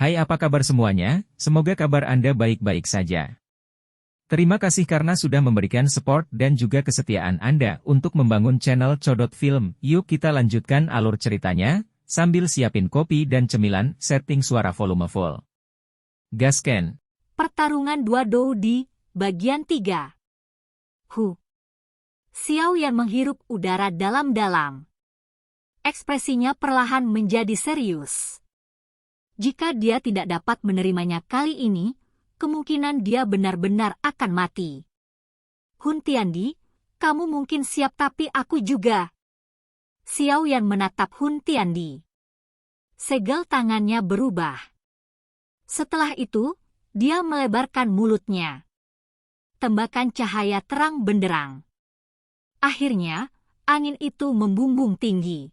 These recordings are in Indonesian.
Hai, apa kabar semuanya? Semoga kabar Anda baik-baik saja. Terima kasih karena sudah memberikan support dan juga kesetiaan Anda untuk membangun channel Codot Film. Yuk kita lanjutkan alur ceritanya, sambil siapin kopi dan cemilan, setting suara volume full. Gasken. Pertarungan dua dou di bagian 3. Xiao Yan menghirup udara dalam-dalam. Ekspresinya perlahan menjadi serius. Jika dia tidak dapat menerimanya kali ini, kemungkinan dia benar-benar akan mati. Hun Tiandi, kamu mungkin siap tapi aku juga. Xiao Yan menatap Hun Tiandi. Segel tangannya berubah. Setelah itu, dia melebarkan mulutnya. Tembakan cahaya terang benderang. Akhirnya, angin itu membumbung tinggi.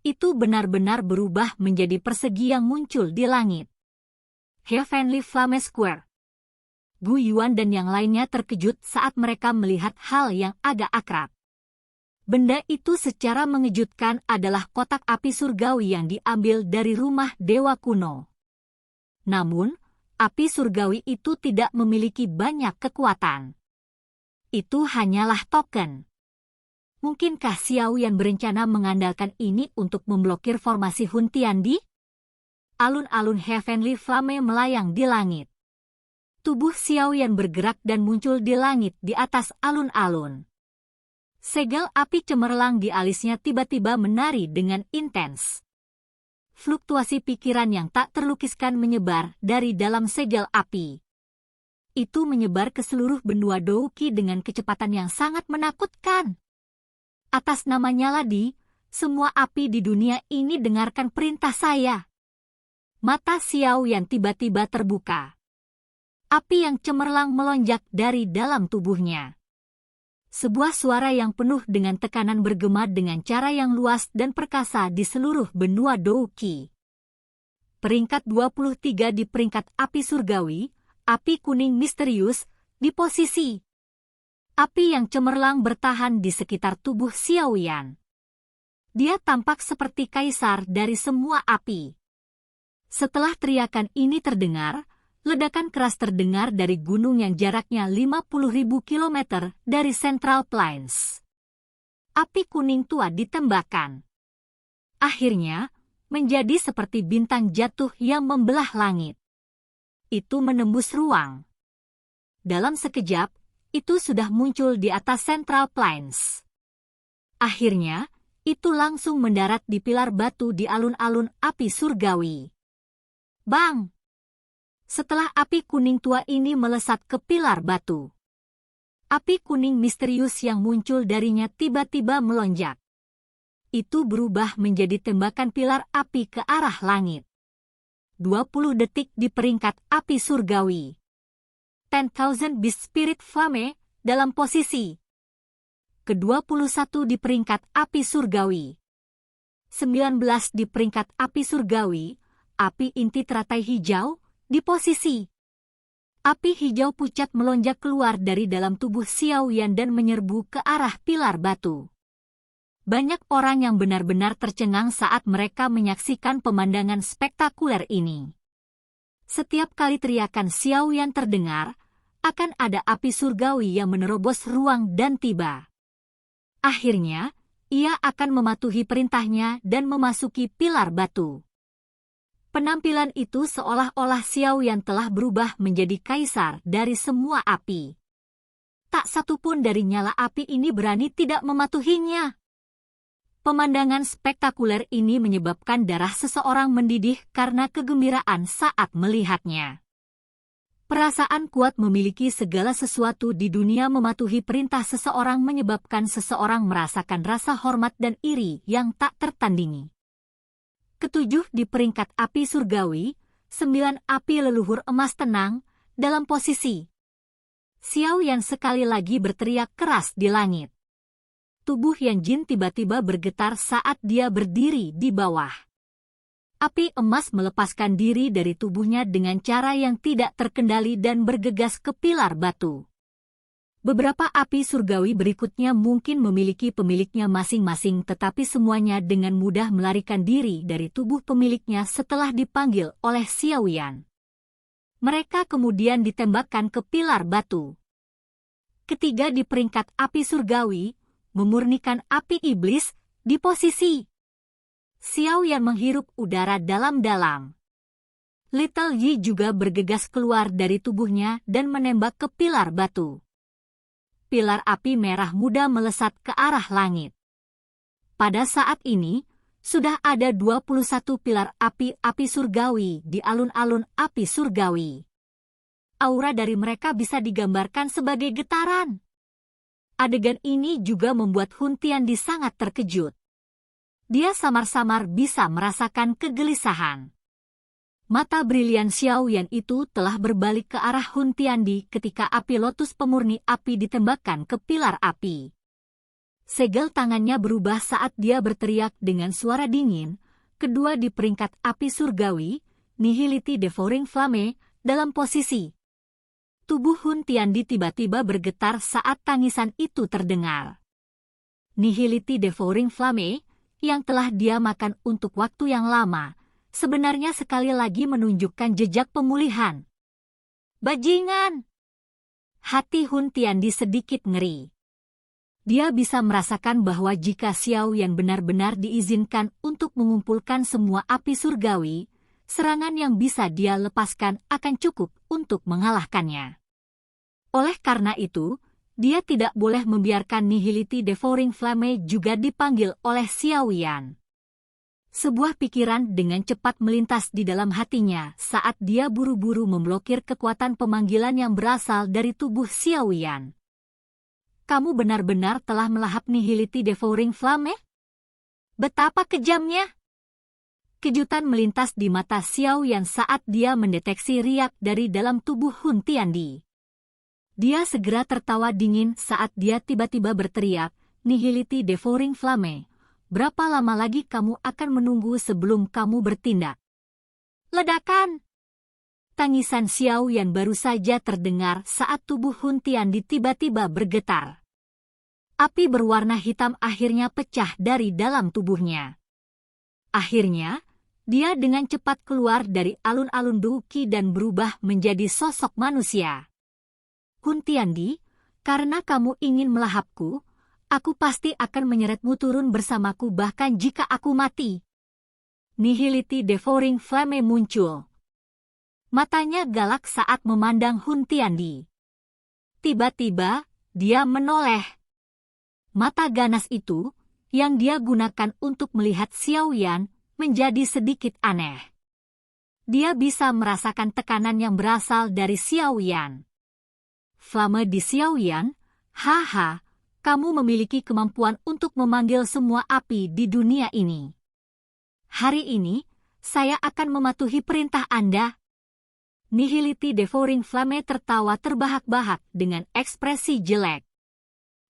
Itu benar-benar berubah menjadi persegi yang muncul di langit. Heavenly Flame Square. Gu Yuan dan yang lainnya terkejut saat mereka melihat hal yang agak akrab. Benda itu secara mengejutkan adalah kotak api surgawi yang diambil dari rumah dewa kuno. Namun, api surgawi itu tidak memiliki banyak kekuatan. Itu hanyalah token. Mungkinkah Xiao Yan berencana mengandalkan ini untuk memblokir formasi Hun Tiandi? Alun-alun Heavenly Flame melayang di langit. Tubuh Xiao Yan bergerak dan muncul di langit di atas alun-alun. Segel api cemerlang di alisnya tiba-tiba menari dengan intens. Fluktuasi pikiran yang tak terlukiskan menyebar dari dalam segel api. Itu menyebar ke seluruh benua Douki dengan kecepatan yang sangat menakutkan. Atas nama Nyaladi, semua api di dunia ini dengarkan perintah saya. Mata Xiao Yan tiba-tiba terbuka. Api yang cemerlang melonjak dari dalam tubuhnya. Sebuah suara yang penuh dengan tekanan bergema dengan cara yang luas dan perkasa di seluruh benua Douki. Peringkat 23 di peringkat api surgawi, api kuning misterius, di posisi. Api yang cemerlang bertahan di sekitar tubuh Xiao Yan. Dia tampak seperti kaisar dari semua api. Setelah teriakan ini terdengar, ledakan keras terdengar dari gunung yang jaraknya 50.000 km dari Central Plains. Api kuning tua ditembakkan. Akhirnya, menjadi seperti bintang jatuh yang membelah langit. Itu menembus ruang. Dalam sekejap, itu sudah muncul di atas Central Plains. Akhirnya, itu langsung mendarat di pilar batu di alun-alun api surgawi. Bang! Setelah api kuning tua ini melesat ke pilar batu. Api kuning misterius yang muncul darinya tiba-tiba melonjak. Itu berubah menjadi tembakan pilar api ke arah langit. 20 detik di peringkat api surgawi. 10,000 Beast Spirit Flame dalam posisi. Ke-21 di peringkat api surgawi. 19 di peringkat api surgawi, api inti teratai hijau, di posisi. Api hijau pucat melonjak keluar dari dalam tubuh Xiao Yan dan menyerbu ke arah pilar batu. Banyak orang yang benar-benar tercengang saat mereka menyaksikan pemandangan spektakuler ini. Setiap kali teriakan Xiao Yan terdengar, akan ada api surgawi yang menerobos ruang dan tiba. Akhirnya, ia akan mematuhi perintahnya dan memasuki pilar batu. Penampilan itu seolah-olah Xiao Yan telah berubah menjadi kaisar dari semua api. Tak satu pun dari nyala api ini berani tidak mematuhinya. Pemandangan spektakuler ini menyebabkan darah seseorang mendidih karena kegembiraan saat melihatnya. Perasaan kuat memiliki segala sesuatu di dunia mematuhi perintah seseorang menyebabkan seseorang merasakan rasa hormat dan iri yang tak tertandingi. Ketujuh di peringkat api surgawi, 9 api leluhur emas tenang, dalam posisi. Xiao Yan sekali lagi berteriak keras di langit. Tubuh Yan Jin tiba-tiba bergetar saat dia berdiri di bawah. Api emas melepaskan diri dari tubuhnya dengan cara yang tidak terkendali dan bergegas ke pilar batu. Beberapa api surgawi berikutnya mungkin memiliki pemiliknya masing-masing, tetapi semuanya dengan mudah melarikan diri dari tubuh pemiliknya setelah dipanggil oleh Xiaoyan. Mereka kemudian ditembakkan ke pilar batu. Ketiga di peringkat api surgawi, memurnikan api iblis di posisi. Xiaoyan menghirup udara dalam-dalam. Little Yi juga bergegas keluar dari tubuhnya dan menembak ke pilar batu. Pilar api merah muda melesat ke arah langit. Pada saat ini, sudah ada 21 pilar api surgawi di alun-alun api surgawi. Aura dari mereka bisa digambarkan sebagai getaran. Adegan ini juga membuat Hun Tiandi sangat terkejut. Dia samar-samar bisa merasakan kegelisahan. Mata brilian Xiaoyan itu telah berbalik ke arah Hun Tiandi ketika api lotus pemurni api ditembakkan ke pilar api. Segel tangannya berubah saat dia berteriak dengan suara dingin, kedua di peringkat api surgawi, Nihility Devouring Flame, dalam posisi. Tubuh Hun Tiandi tiba-tiba bergetar saat tangisan itu terdengar. Nihility Devouring Flame, yang telah dia makan untuk waktu yang lama, sebenarnya sekali lagi menunjukkan jejak pemulihan. Bajingan! Hati Hun Tiandi sedikit ngeri. Dia bisa merasakan bahwa jika Xiaoyan benar-benar diizinkan untuk mengumpulkan semua api surgawi, serangan yang bisa dia lepaskan akan cukup untuk mengalahkannya. Oleh karena itu, dia tidak boleh membiarkan Nihility Devouring Flame juga dipanggil oleh Xiaoyan. Sebuah pikiran dengan cepat melintas di dalam hatinya saat dia buru-buru memblokir kekuatan pemanggilan yang berasal dari tubuh Xiaoyan. Kamu benar-benar telah melahap Nihility Devouring Flame? Betapa kejamnya! Kejutan melintas di mata Xiaoyan saat dia mendeteksi riak dari dalam tubuh Hun Tiandi. Dia segera tertawa dingin saat dia tiba-tiba berteriak, Nihility Devouring Flame. Berapa lama lagi kamu akan menunggu sebelum kamu bertindak? Ledakan! Tangisan Xiaoyan baru saja terdengar saat tubuh Hun Tiandi tiba-tiba bergetar. Api berwarna hitam akhirnya pecah dari dalam tubuhnya. Akhirnya, dia dengan cepat keluar dari alun-alun Duki dan berubah menjadi sosok manusia. Hun Tiandi, karena kamu ingin melahapku, aku pasti akan menyeretmu turun bersamaku bahkan jika aku mati. Nihility Devouring Flame muncul. Matanya galak saat memandang Hun Tiandi. Tiba-tiba, dia menoleh. Mata ganas itu, yang dia gunakan untuk melihat Xiaoyan, menjadi sedikit aneh. Dia bisa merasakan tekanan yang berasal dari Xiaoyan. Flame di Xiaoyan, haha. Kamu memiliki kemampuan untuk memanggil semua api di dunia ini. Hari ini, saya akan mematuhi perintah Anda. Nihility Devouring Flame tertawa terbahak-bahak dengan ekspresi jelek.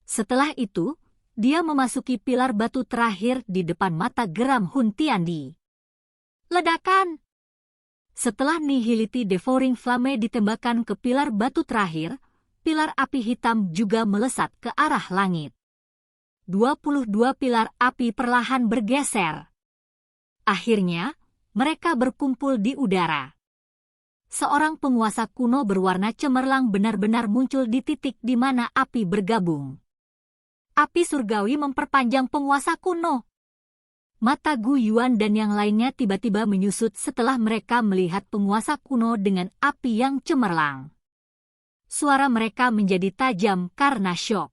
Setelah itu, dia memasuki pilar batu terakhir di depan mata geram Hun Tiandi. Ledakan! Setelah Nihility Devouring Flame ditembakkan ke pilar batu terakhir, pilar api hitam juga melesat ke arah langit. 22 pilar api perlahan bergeser. Akhirnya, mereka berkumpul di udara. Seorang penguasa kuno berwarna cemerlang benar-benar muncul di titik di mana api bergabung. Api surgawi memperpanjang penguasa kuno. Mata Gu Yuan dan yang lainnya tiba-tiba menyusut setelah mereka melihat penguasa kuno dengan api yang cemerlang. Suara mereka menjadi tajam karena syok.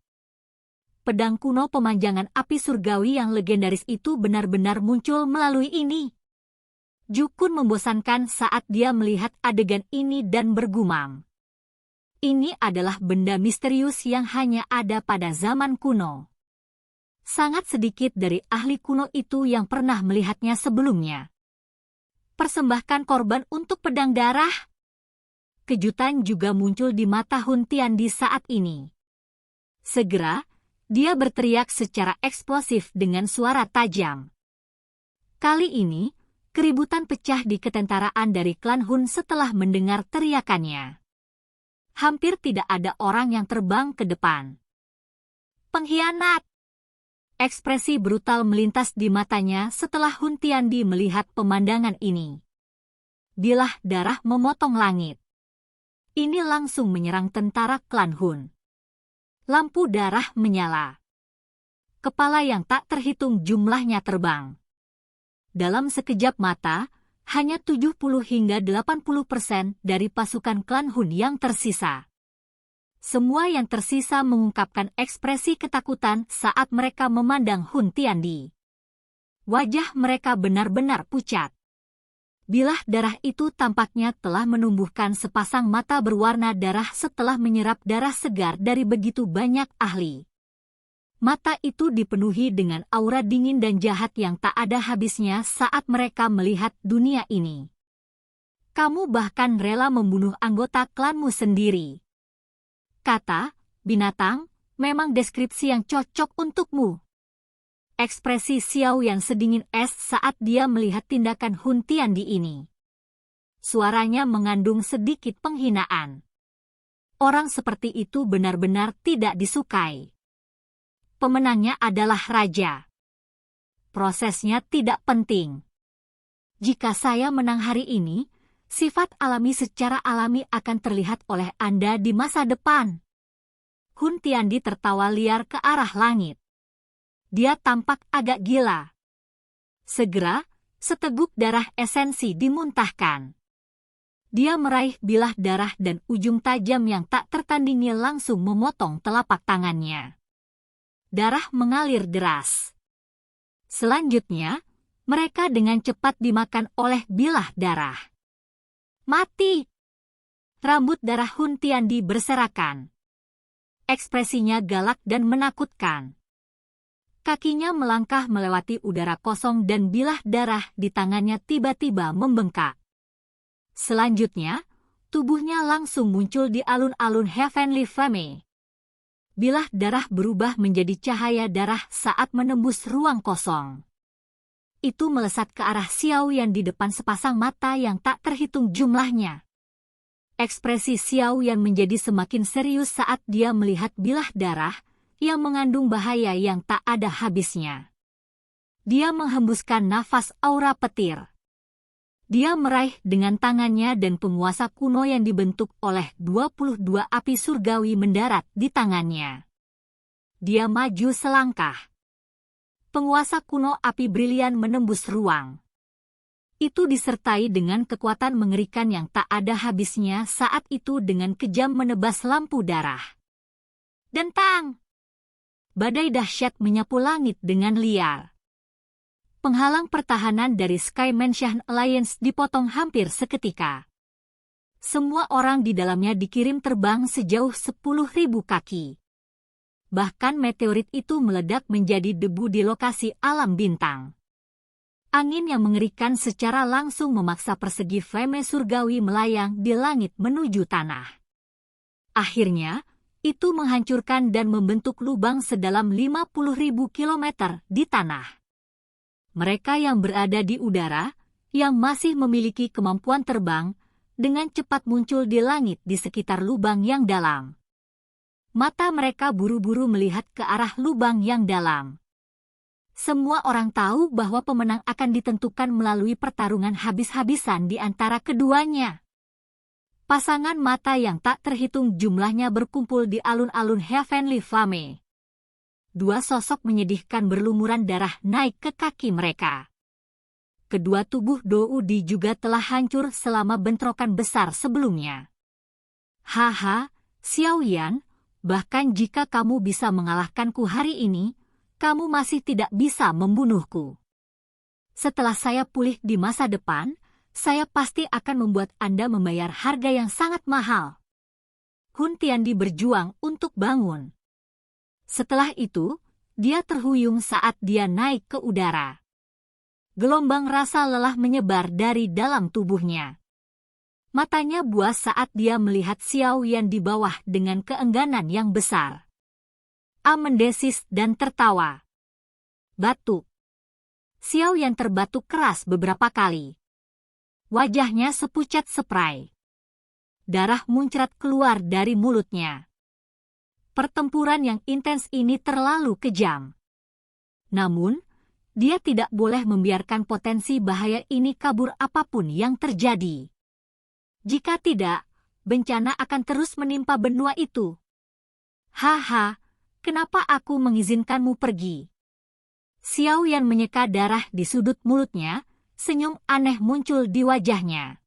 Pedang kuno pemanjangan api surgawi yang legendaris itu benar-benar muncul melalui ini. Jukun membosankan saat dia melihat adegan ini dan bergumam. Ini adalah benda misterius yang hanya ada pada zaman kuno. Sangat sedikit dari ahli kuno itu yang pernah melihatnya sebelumnya. Persembahkan korban untuk pedang darah. Kejutan juga muncul di mata Hun Tiandi saat ini. Segera, dia berteriak secara eksplosif dengan suara tajam. Kali ini, keributan pecah di ketentaraan dari klan Hun setelah mendengar teriakannya. Hampir tidak ada orang yang terbang ke depan. Pengkhianat! Ekspresi brutal melintas di matanya setelah Hun Tiandi melihat pemandangan ini. Bilah darah memotong langit. Ini langsung menyerang tentara klan Hun. Lampu darah menyala. Kepala yang tak terhitung jumlahnya terbang. Dalam sekejap mata, hanya 70 hingga 80% dari pasukan klan Hun yang tersisa. Semua yang tersisa mengungkapkan ekspresi ketakutan saat mereka memandang Hun Tiandi. Wajah mereka benar-benar pucat. Bilah darah itu tampaknya telah menumbuhkan sepasang mata berwarna darah setelah menyerap darah segar dari begitu banyak ahli. Mata itu dipenuhi dengan aura dingin dan jahat yang tak ada habisnya saat mereka melihat dunia ini. Kamu bahkan rela membunuh anggota klanmu sendiri. Kata, binatang, memang deskripsi yang cocok untukmu. Ekspresi Xiao yang sedingin es saat dia melihat tindakan Hun Tiandi ini. Suaranya mengandung sedikit penghinaan. Orang seperti itu benar-benar tidak disukai. Pemenangnya adalah raja. Prosesnya tidak penting. Jika saya menang hari ini, sifat alami secara alami akan terlihat oleh Anda di masa depan. Hun Tiandi tertawa liar ke arah langit. Dia tampak agak gila. Segera, seteguk darah esensi dimuntahkan. Dia meraih bilah darah dan ujung tajam yang tak tertandingi langsung memotong telapak tangannya. Darah mengalir deras. Selanjutnya, mereka dengan cepat dimakan oleh bilah darah. Mati! Rambut darah Hun Tiandi berserakan. Ekspresinya galak dan menakutkan. Kakinya melangkah melewati udara kosong dan bilah darah di tangannya tiba-tiba membengkak. Selanjutnya, tubuhnya langsung muncul di alun-alun Heavenly Flame. Bilah darah berubah menjadi cahaya darah saat menembus ruang kosong. Itu melesat ke arah Xiao Yan di depan sepasang mata yang tak terhitung jumlahnya. Ekspresi Xiao Yan menjadi semakin serius saat dia melihat bilah darah yang mengandung bahaya yang tak ada habisnya. Dia menghembuskan nafas aura petir. Dia meraih dengan tangannya dan penguasa kuno yang dibentuk oleh 22 api surgawi mendarat di tangannya. Dia maju selangkah. Penguasa kuno api brilian menembus ruang. Itu disertai dengan kekuatan mengerikan yang tak ada habisnya saat itu dengan kejam menebas lampu darah. Dentang! Badai dahsyat menyapu langit dengan liar. Penghalang pertahanan dari Sky Mansion Alliance dipotong hampir seketika. Semua orang di dalamnya dikirim terbang sejauh 10.000 kaki. Bahkan meteorit itu meledak menjadi debu di lokasi alam bintang. Angin yang mengerikan secara langsung memaksa persegi flame surgawi melayang di langit menuju tanah. Akhirnya, itu menghancurkan dan membentuk lubang sedalam 50.000 kilometer di tanah. Mereka yang berada di udara, yang masih memiliki kemampuan terbang, dengan cepat muncul di langit di sekitar lubang yang dalam. Mata mereka buru-buru melihat ke arah lubang yang dalam. Semua orang tahu bahwa pemenang akan ditentukan melalui pertarungan habis-habisan di antara keduanya. Pasangan mata yang tak terhitung jumlahnya berkumpul di alun-alun Heavenly Flame. Dua sosok menyedihkan berlumuran darah naik ke kaki mereka. Kedua tubuh Doudi juga telah hancur selama bentrokan besar sebelumnya. Haha, Xiao Yan, bahkan jika kamu bisa mengalahkanku hari ini, kamu masih tidak bisa membunuhku. Setelah saya pulih di masa depan, saya pasti akan membuat Anda membayar harga yang sangat mahal. Hun Tiandi berjuang untuk bangun. Setelah itu, dia terhuyung saat dia naik ke udara. Gelombang rasa lelah menyebar dari dalam tubuhnya. Matanya buas saat dia melihat Xiao Yan di bawah dengan keengganan yang besar. A mendesis dan tertawa. Batuk. Xiao Yan terbatuk keras beberapa kali. Wajahnya sepucat spray. darah muncrat keluar dari mulutnya. Pertempuran yang intens ini terlalu kejam. Namun, dia tidak boleh membiarkan potensi bahaya ini kabur apapun yang terjadi. Jika tidak, bencana akan terus menimpa benua itu. Haha, kenapa aku mengizinkanmu pergi? Xiao Yan menyeka darah di sudut mulutnya, senyum aneh muncul di wajahnya.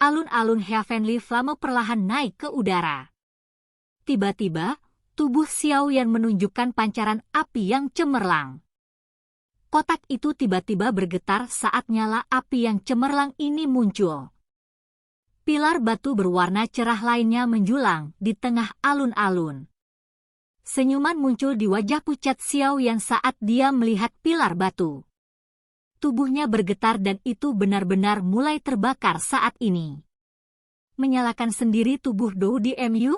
Alun-alun Heavenly Flame perlahan naik ke udara. Tiba-tiba, tubuh Xiao Yan menunjukkan pancaran api yang cemerlang. Kotak itu tiba-tiba bergetar saat nyala api yang cemerlang ini muncul. Pilar batu berwarna cerah lainnya menjulang di tengah alun-alun. Senyuman muncul di wajah pucat Xiao Yan saat dia melihat pilar batu. Tubuhnya bergetar dan itu benar-benar mulai terbakar saat ini. Menyalakan sendiri tubuh Dou di MU?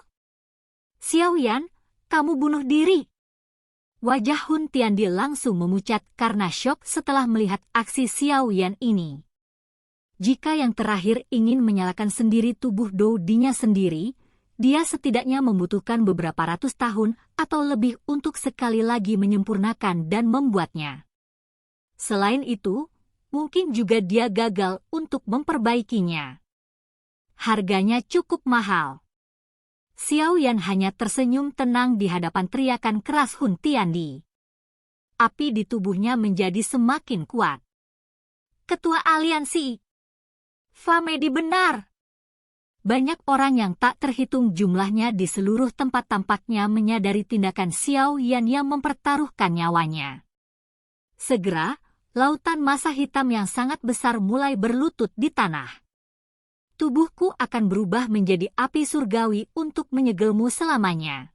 Xiao Yan, kamu bunuh diri. Wajah Hun Tiandi langsung memucat karena syok setelah melihat aksi Xiao Yan ini. Jika yang terakhir ingin menyalakan sendiri tubuh Dou dinya sendiri, dia setidaknya membutuhkan beberapa ratus tahun atau lebih untuk sekali lagi menyempurnakan dan membuatnya. Selain itu, mungkin juga dia gagal untuk memperbaikinya. Harganya cukup mahal. Xiao Yan hanya tersenyum tenang di hadapan teriakan keras Hun Tiandi. Api di tubuhnya menjadi semakin kuat. Ketua Aliansi Flamedi benar. Banyak orang yang tak terhitung jumlahnya di seluruh tempat tampaknya menyadari tindakan Xiao Yan yang mempertaruhkan nyawanya. Segera, lautan massa hitam yang sangat besar mulai berlutut di tanah. Tubuhku akan berubah menjadi api surgawi untuk menyegelmu selamanya.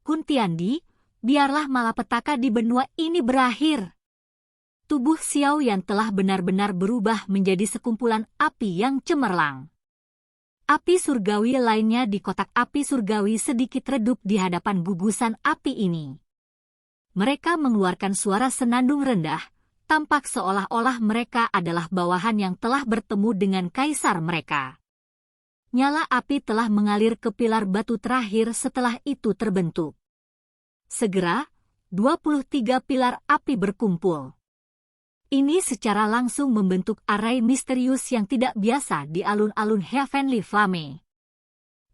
Hun Tiandi, biarlah malapetaka di benua ini berakhir. Tubuh Xiao Yan telah benar-benar berubah menjadi sekumpulan api yang cemerlang. Api surgawi lainnya di kotak api surgawi sedikit redup di hadapan gugusan api ini. Mereka mengeluarkan suara senandung rendah, tampak seolah-olah mereka adalah bawahan yang telah bertemu dengan kaisar mereka. Nyala api telah mengalir ke pilar batu terakhir setelah itu terbentuk. Segera, 23 pilar api berkumpul. Ini secara langsung membentuk arai misterius yang tidak biasa di alun-alun Heavenly Flame.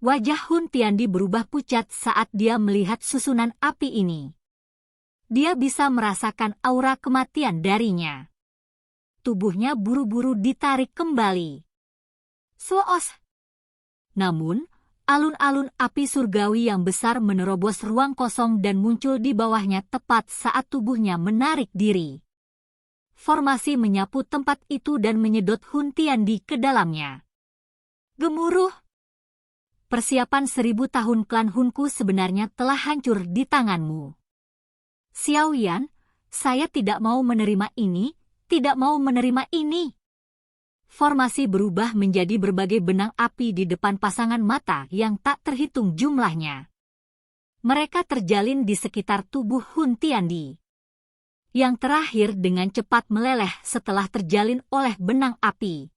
Wajah Hun Tiandi berubah pucat saat dia melihat susunan api ini. Dia bisa merasakan aura kematian darinya. Tubuhnya buru-buru ditarik kembali. Soos. Namun, alun-alun api surgawi yang besar menerobos ruang kosong dan muncul di bawahnya tepat saat tubuhnya menarik diri. Formasi menyapu tempat itu dan menyedot Hun Tiandi ke dalamnya. Gemuruh. Persiapan 1000 tahun klan Hunku sebenarnya telah hancur di tanganmu. Xiao Yan, saya tidak mau menerima ini, tidak mau menerima ini. Formasi berubah menjadi berbagai benang api di depan pasangan mata yang tak terhitung jumlahnya. Mereka terjalin di sekitar tubuh Hun Tiandi. Yang terakhir dengan cepat meleleh setelah terjalin oleh benang api.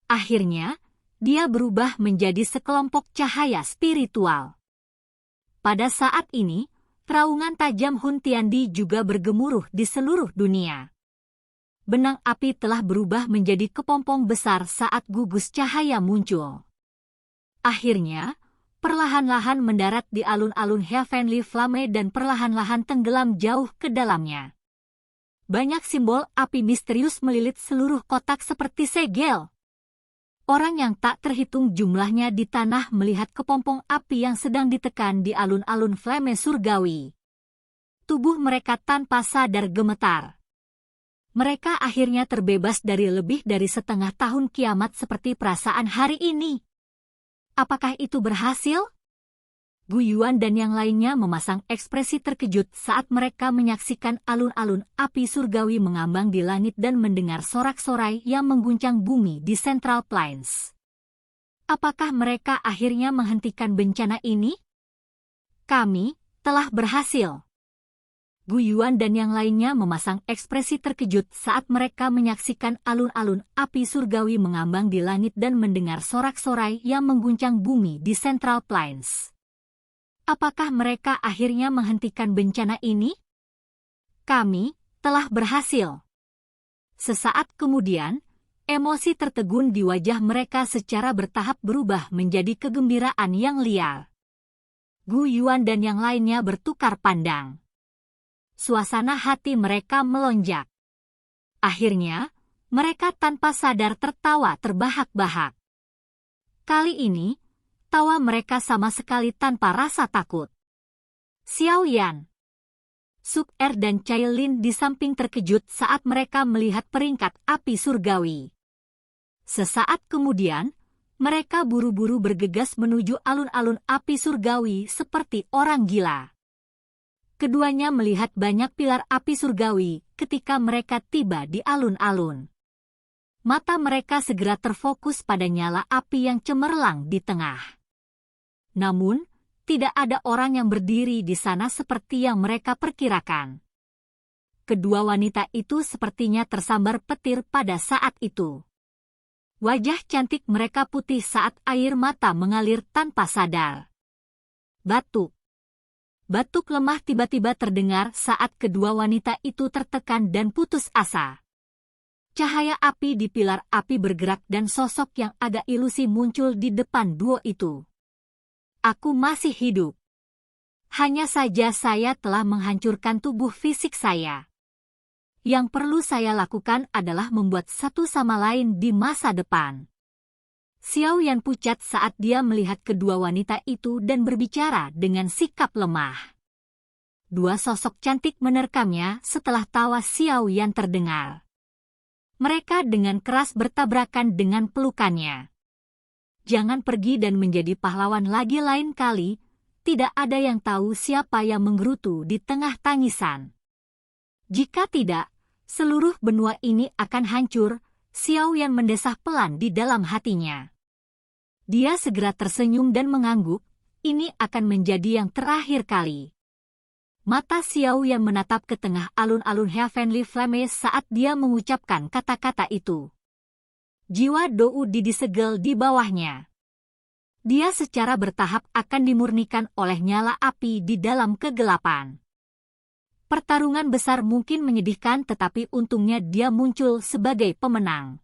Akhirnya, dia berubah menjadi sekelompok cahaya spiritual. Pada saat ini, teraungan tajam Hun Tiandi juga bergemuruh di seluruh dunia. Benang api telah berubah menjadi kepompong besar saat gugus cahaya muncul. Akhirnya, perlahan-lahan mendarat di alun-alun Heavenly Flame dan perlahan-lahan tenggelam jauh ke dalamnya. Banyak simbol api misterius melilit seluruh kotak seperti segel. Orang yang tak terhitung jumlahnya di tanah melihat kepompong api yang sedang ditekan di alun-alun Flame surgawi. Tubuh mereka tanpa sadar gemetar. Mereka akhirnya terbebas dari lebih dari setengah tahun kiamat seperti perasaan hari ini. Apakah itu berhasil? Gu Yuan dan yang lainnya memasang ekspresi terkejut saat mereka menyaksikan alun-alun api surgawi mengambang di langit dan mendengar sorak-sorai yang mengguncang bumi di Central Plains. Apakah mereka akhirnya menghentikan bencana ini? Kami telah berhasil. Gu Yuan dan yang lainnya memasang ekspresi terkejut saat mereka menyaksikan alun-alun api surgawi mengambang di langit dan mendengar sorak-sorai yang mengguncang bumi di Central Plains. Apakah mereka akhirnya menghentikan bencana ini? Kami telah berhasil. Sesaat kemudian, emosi tertegun di wajah mereka secara bertahap berubah menjadi kegembiraan yang liar. Gu Yuan dan yang lainnya bertukar pandang. Suasana hati mereka melonjak. Akhirnya, mereka tanpa sadar tertawa terbahak-bahak. Kali ini, tawa mereka sama sekali tanpa rasa takut. Xiao Yan, Suk Er dan Cai Lin di samping terkejut saat mereka melihat peringkat api surgawi. Sesaat kemudian, mereka buru-buru bergegas menuju alun-alun api surgawi seperti orang gila. Keduanya melihat banyak pilar api surgawi ketika mereka tiba di alun-alun. Mata mereka segera terfokus pada nyala api yang cemerlang di tengah. Namun, tidak ada orang yang berdiri di sana seperti yang mereka perkirakan. Kedua wanita itu sepertinya tersambar petir pada saat itu. Wajah cantik mereka putih saat air mata mengalir tanpa sadar. Batuk. Batuk lemah tiba-tiba terdengar saat kedua wanita itu tertekan dan putus asa. Cahaya api di pilar api bergerak dan sosok yang agak ilusi muncul di depan duo itu. Aku masih hidup. Hanya saja saya telah menghancurkan tubuh fisik saya. Yang perlu saya lakukan adalah membuat satu sama lain di masa depan. Xiao Yan pucat saat dia melihat kedua wanita itu dan berbicara dengan sikap lemah. Dua sosok cantik menerkamnya setelah tawa Xiao Yan terdengar. Mereka dengan keras bertabrakan dengan pelukannya. Jangan pergi dan menjadi pahlawan lagi lain kali, tidak ada yang tahu siapa yang menggerutu di tengah tangisan. Jika tidak, seluruh benua ini akan hancur. Xiao Yan mendesah pelan di dalam hatinya. Dia segera tersenyum dan mengangguk, ini akan menjadi yang terakhir kali. Mata Xiao Yan menatap ke tengah alun-alun Heavenly Flame saat dia mengucapkan kata-kata itu. Jiwa Dou Di disegel di bawahnya. Dia secara bertahap akan dimurnikan oleh nyala api di dalam kegelapan. Pertarungan besar mungkin menyedihkan tetapi untungnya dia muncul sebagai pemenang.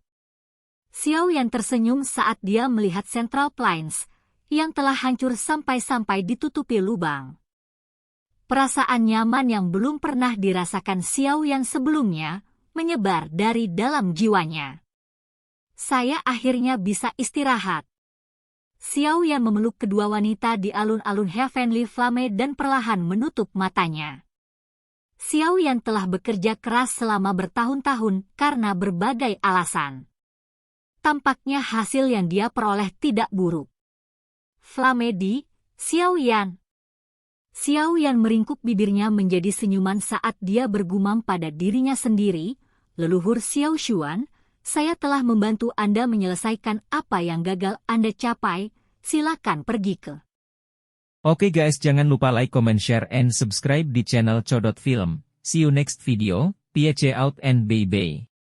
Xiao Yan tersenyum saat dia melihat Central Plains, yang telah hancur sampai-sampai ditutupi lubang. Perasaan nyaman yang belum pernah dirasakan Xiao Yan sebelumnya, menyebar dari dalam jiwanya. Saya akhirnya bisa istirahat. Xiao Yan memeluk kedua wanita di alun-alun Heavenly Flame dan perlahan menutup matanya. Xiao Yan telah bekerja keras selama bertahun-tahun karena berbagai alasan. Tampaknya hasil yang dia peroleh tidak buruk. Flame di Xiao Yan. Xiao Yan meringkuk bibirnya menjadi senyuman saat dia bergumam pada dirinya sendiri, leluhur Xiao Xuan, saya telah membantu Anda menyelesaikan apa yang gagal Anda capai, silakan pergi ke. Oke guys, jangan lupa like, comment, share, and subscribe di channel Codot Film. See you next video, peace out and bye-bye.